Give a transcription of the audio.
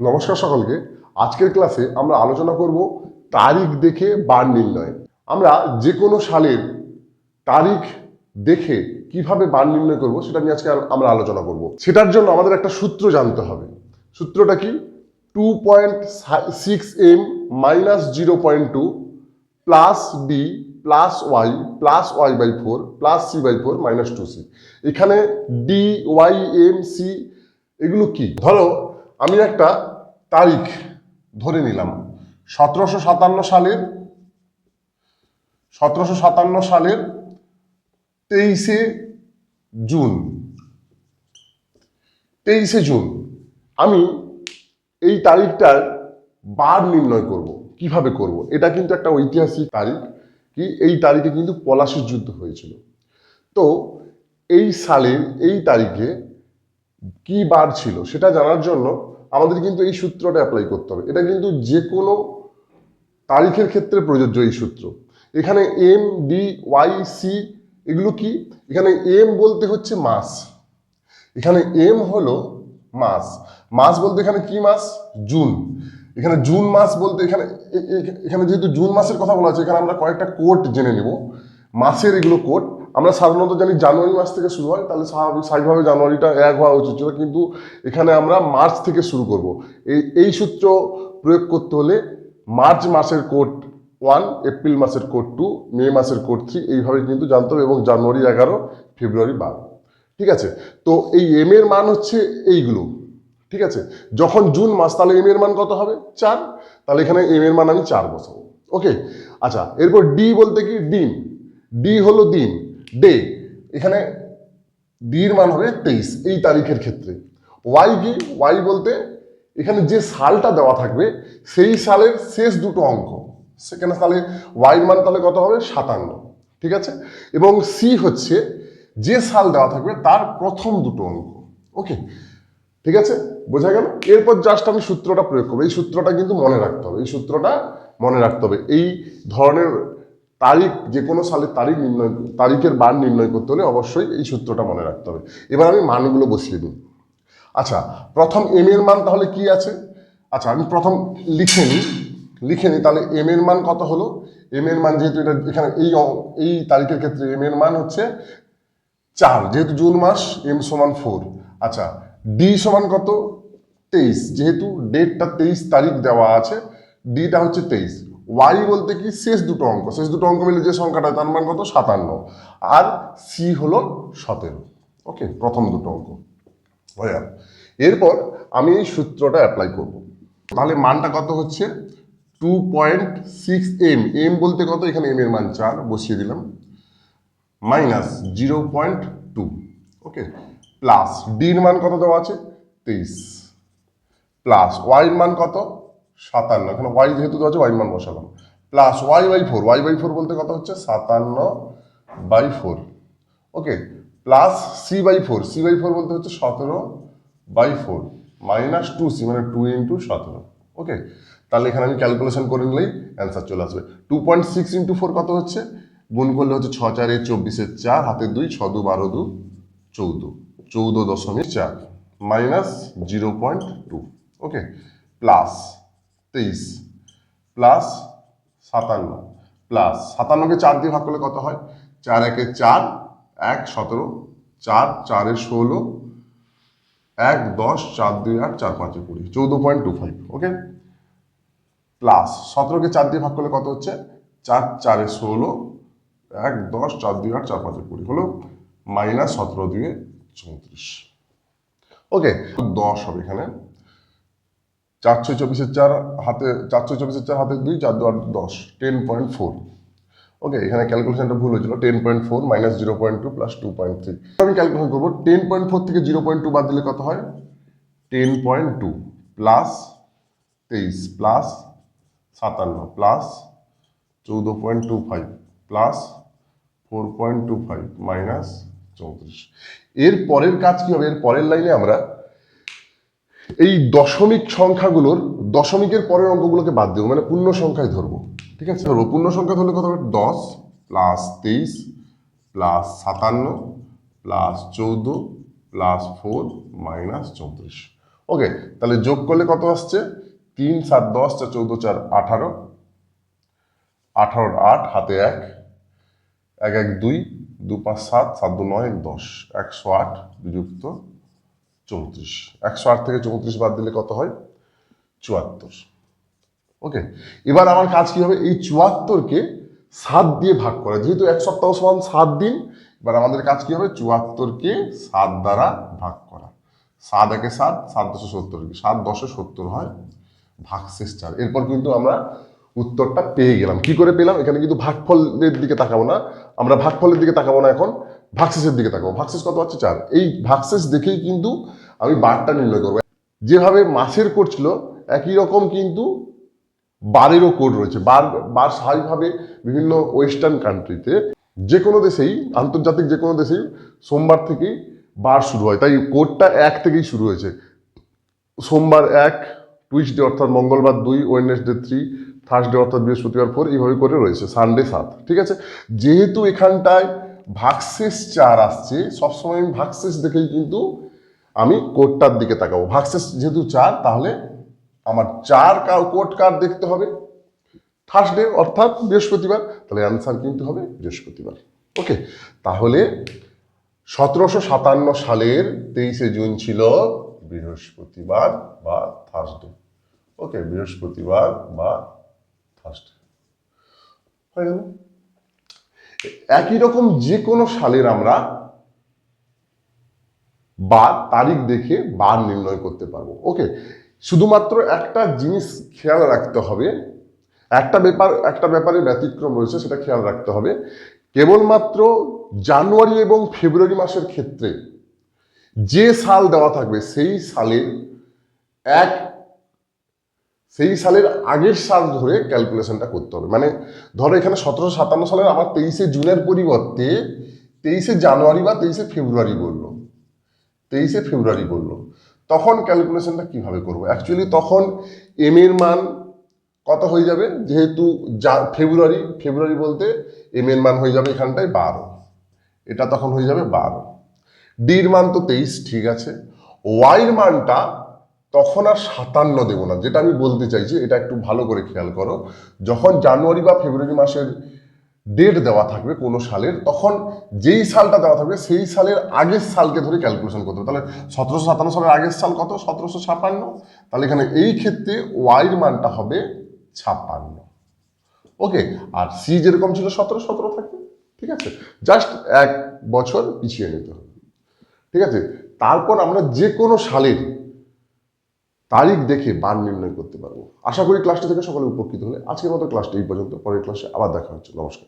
নমস্কার সকলকে। আজকের ক্লাসে আমরা আলোচনা করব তারিখ দেখে বার নির্ণয়। আমরা যে কোনো সালের তারিখ দেখে কিভাবে বার নির্ণয় করব সেটা নিয়ে আজকে আমরা আলোচনা করব। সেটার জন্য আমাদের একটা সূত্র জানতে হবে। সূত্রটা কি? 2.6m minus 0.2 plus B plus y/4 plus c/4 minus 2c। এখানে ডি ওয়াই এম সি এগুলো কি? ধরো আমি একটা তারিখ ধরে নিলাম 1757 সালের 23শে জুন। আমি এই তারিখটার বার নির্ণয় করব। কিভাবে করব? এটা কিন্তু একটা ঐতিহাসিক তারিখ। কি এই তারিখে কিন্তু পলাশীর যুদ্ধ হয়েছিল। তো এই সালের এই তারিখে কি বার ছিল সেটা জানার জন্য আমাদের কিন্তু এই সূত্রটা অ্যাপ্লাই করতে হবে। এটা কিন্তু যে কোনো তারিখের ক্ষেত্রে প্রযোজ্য এই সূত্র। এখানে এম ডি ওয়াই সি এগুলো কি? এখানে এম বলতে হচ্ছে মাস, এখানে এম হলো মাস। মাস বলতে এখানে কি মাস? জুন। এখানে জুন মাস বলতে এখানে যেহেতু জুন মাসের কথা বলা আছে, এখানে আমরা কয়েকটা কোড জেনে নেব মাসের। এগুলো কোড আমরা সাধারণত জানি জানুয়ারি মাস থেকে শুরু হয়, তাহলে স্বাভাবিকভাবে জানুয়ারিটা 1 হওয়া উচিত ছিল, কিন্তু এখানে আমরা মার্চ থেকে শুরু করব। এই সূত্র প্রয়োগ করতে হলে মার্চ মাসের কোড 1, এপ্রিল মাসের কোড 2, মে মাসের কোড 3 এইভাবে কিন্তু জানতে হবে, এবং জানুয়ারি 11, ফেব্রুয়ারি 12। ঠিক আছে? তো এই এম এর মান হচ্ছে এইগুলো। ঠিক আছে? যখন জুন মাস তাহলে এম এর মান কত হবে? 4। তাহলে এখানে এম এর মান আমি 4 বসাবো। ওকে। আচ্ছা, এরপর ডি বলতে কি? দিন। ডি হলো দিন, ডে। এখানে ডির মান হবে 23 এই তারিখের ক্ষেত্রে। ওয়াই কি? ওয়াই বলতে এখানে যে সালটা দেওয়া থাকবে সেই সালের শেষ দুটো অঙ্ক। সেখানে তাহলে ওয়াইয়ের মান তাহলে কত হবে? 57। ঠিক আছে? এবং সি হচ্ছে যে সাল দেওয়া থাকবে তার প্রথম দুটো অঙ্ক। ওকে, ঠিক আছে, বোঝা গেল? এরপর জাস্ট আমি সূত্রটা প্রয়োগ করবো। এই সূত্রটা কিন্তু মনে রাখতে হবে, এই ধরনের তারিখ, যে কোনো সালের তারিখের বার নির্ণয় করতে হলে অবশ্যই এই সূত্রটা মনে রাখতে হবে। এবার আমি মানগুলো বসিয়ে দিই। আচ্ছা, প্রথম এম এর মান তাহলে কি আছে? আচ্ছা, আমি প্রথম লিখে নিই। তাহলে এম এর মান কত হলো? এম এর মান, যেহেতু এটা এখানে এই তারিখের ক্ষেত্রে এম এর মান হচ্ছে 4, যেহেতু জুন মাস, এম সমান 4। আচ্ছা, ডি সমান কত? 23, যেহেতু ডেটটা 23 তারিখ দেওয়া আছে, ডিটা হচ্ছে 23। ওয়াই বলতে কি? শেষ দুটো অঙ্ক মিলে যে সংখ্যাটা, তার মান কত? 57। আর সি হলো 17। ওকে, প্রথম দুটো অঙ্ক হয়ে গেল। এরপর আমি এই সূত্রটা অ্যাপ্লাই করব। তাহলে মানটা কত হচ্ছে? 2.6m। এম বলতে কত? এখানে এম এর মান 4 বসিয়ে দিলাম, মাইনাস 0.2। ওকে, প্লাস ডির মান কত দেওয়া আছে? 23, প্লাস ওয়াইয়ের মান কত? 57। এখানে ওয়াই যেহেতু দেওয়া আছে, ওয়াইয়ের মান বসালাম, প্লাস y/4। y/4 বলতে কত হচ্ছে? 57/4। ওকে, প্লাস c/4 বলতে হচ্ছে 17/4 মাইনাস 2c, মানে 2 × 17। ওকে, তাহলে এখানে আমি ক্যালকুলেশন করে নিলেই অ্যান্সার চলে আসবে। 2.6 × 4 কত হচ্ছে? গুণ করলে হচ্ছে 6 4 24 4, হাতে 2, 6 2 12 2 14, 14.4 মাইনাস 0.2। ওকে, প্লাস 23 প্লাস 57, প্লাস 57কে 4 দিয়ে ভাগ করলে কত হয়? 4 1 4, 1 17, 4 4 16, 1 10, 4 2 8, 4 5 20, 14.25। ওকে, প্লাস 17কে 4 দিয়ে ভাগ করলে কত হচ্ছে? 4 4 16, 1 10, 4 2 8, 4 5 20 হলো মাইনাস 17 2 34। ওকে, 10 হবে এখানে। 4 6 24 4, হাতে 4 6 24 4, হাতে 2, 4 2 8 10, 10.4। ওকে, এখানে ক্যালকুলেশনটা ভুল হয়েছিল। 10.4 মাইনাস 0.2 প্লাস 2.3। আমি ক্যালকুলেশন করবো। 10.4 থেকে 0.2 বাদ দিলে কত হয়? 10.2 plus 23 plus 57 plus 14.25 plus 4.25 minus 34। এর পরের কাজ কি হবে? এর পরের লাইনে আমরা এই দশমিক সংখ্যাগুলোর দশমিকের পরের অঙ্কগুলোকে বাদ দেবো, মানে পূর্ণ সংখ্যায় ধরবো। ঠিক আছে, ধরবো পূর্ণ সংখ্যা ধরলে কত হবে? 10 plus 23 plus 57 plus 14 plus 4 minus 34। ওকে, তাহলে যোগ করলে কত আসছে? 3 7 10 4 14 4 18, 18 8 হাতে 1, 1 1 2, 2 5 7, 7 2 9 10, 108 বিযুক্ত 34, 108 থেকে 34 বাদ দিলে কত হয়? 74। ওকে, এবার আমার কাজ কি হবে? এই 74কে 7 দিয়ে ভাগ করা, যেহেতু এক সপ্তাহ সমান 7 দিন, এবার আমাদের কাজ কি হবে? 74কে 7 দ্বারা ভাগ করা। 7 একে 7, 7 10 70, 7 10 70 হয়, ভাগশেষ 4। এরপর কিন্তু আমরা উত্তরটা পেয়ে গেলাম। কি করে পেলাম? এখানে কিন্তু ভাগফলের দিকে তাকাবো না, আমরা ভাগফলের দিকে তাকাবো না, এখন ভাগশেষের দিকে তাকাবো। ভাগশেষ কত হচ্ছে? 4। এই ভাগশেষ দেখেই কিন্তু আমি বারটা নির্ণয় করবো। যেভাবে মাসের কোড ছিল একই রকম কিন্তু বারেরও কোড রয়েছে। বার স্বাভাবিকভাবে বিভিন্ন ওয়েস্টার্ন কান্ট্রিতে, যে কোনো দেশেই, আন্তর্জাতিক যে কোনো দেশেই সোমবার থেকেই বার শুরু হয়, তাই কোডটা 1 থেকেই শুরু হয়েছে। সোমবার 1, টুইসডে অর্থাৎ মঙ্গলবার 2, ওয়েডনেসডে 3, থার্সডে অর্থাৎ বৃহস্পতিবার 4, এইভাবে করে রয়েছে, সানডে 7। ঠিক আছে, যেহেতু এখানটায় ভাগশেষ 4 আসছে, সবসময় আমি ভাগশেষ দেখেই কিন্তু আমি কোডটার দিকে তাকাবো। ভাগশেষ যেহেতু 4, তাহলে আমার 4 কোড কার দেখতে হবে? থার্সডে অর্থাৎ বৃহস্পতিবার, তাহলে অ্যান্সার কিন্তু হবে বৃহস্পতিবার। ওকে, তাহলে 1757 সালের 23শে জুন ছিল বৃহস্পতিবার বা থার্সডে। ওকে, বৃহস্পতিবার বা থার্সডে হয়ে গেল। একই রকম যে কোনো সালের আমরা বার তারিখ দেখে বার নির্ণয় করতে পারবো। ওকে, শুধুমাত্র একটা জিনিস খেয়াল রাখতে হবে, একটা ব্যাপারে ব্যতিক্রম রয়েছে, সেটা খেয়াল রাখতে হবে। কেবলমাত্র জানুয়ারি এবং ফেব্রুয়ারি মাসের ক্ষেত্রে যে সাল দেওয়া থাকবে সেই সালের আগের সাল ধরে ক্যালকুলেশনটা করতে হবে। মানে ধরো এখানে 1757 সালের আমার 23শে জুনের পরিবর্তে 23শে জানুয়ারি বা 23শে ফেব্রুয়ারি বললো, 23শে ফেব্রুয়ারি বললো, তখন ক্যালকুলেশনটা কিভাবে করবো? অ্যাকচুয়ালি তখন এম এর মান কত হয়ে যাবে? যেহেতু ফেব্রুয়ারি বলতে এম এর মান হয়ে যাবে এখানটায় 12, এটা তখন হয়ে যাবে 12। ডির মান তো 23, ঠিক আছে। ওয়াইয়ের মানটা তখন আর 57 দেবো না। যেটা আমি বলতে চাইছি, এটা একটু ভালো করে খেয়াল করো। যখন জানুয়ারি বা ফেব্রুয়ারি মাসের ডেট দেওয়া থাকবে কোনো সালের, তখন যেই সালটা দেওয়া থাকবে সেই সালের আগের সালকে ধরে ক্যালকুলেশন করতে হবে। তাহলে 1757 সালের আগের সাল কত? 1756। তাহলে এখানে এই ক্ষেত্রে ওয়াইয়ের মানটা হবে 56। ওকে, আর সি যেরকম ছিল 17 থাকবে। ঠিক আছে, জাস্ট 1 বছর পিছিয়ে নিতে হবে। ঠিক আছে, তারপর আমরা যে কোনো সালের তারিখ দেখে বার নির্ণয় করতে পারবো। আশা করি ক্লাসটি থেকে সকলে উপকৃত হলে। আজকের মতো ক্লাসটি এই পর্যন্ত, পরের ক্লাসে আবার দেখা হচ্ছে। নমস্কার।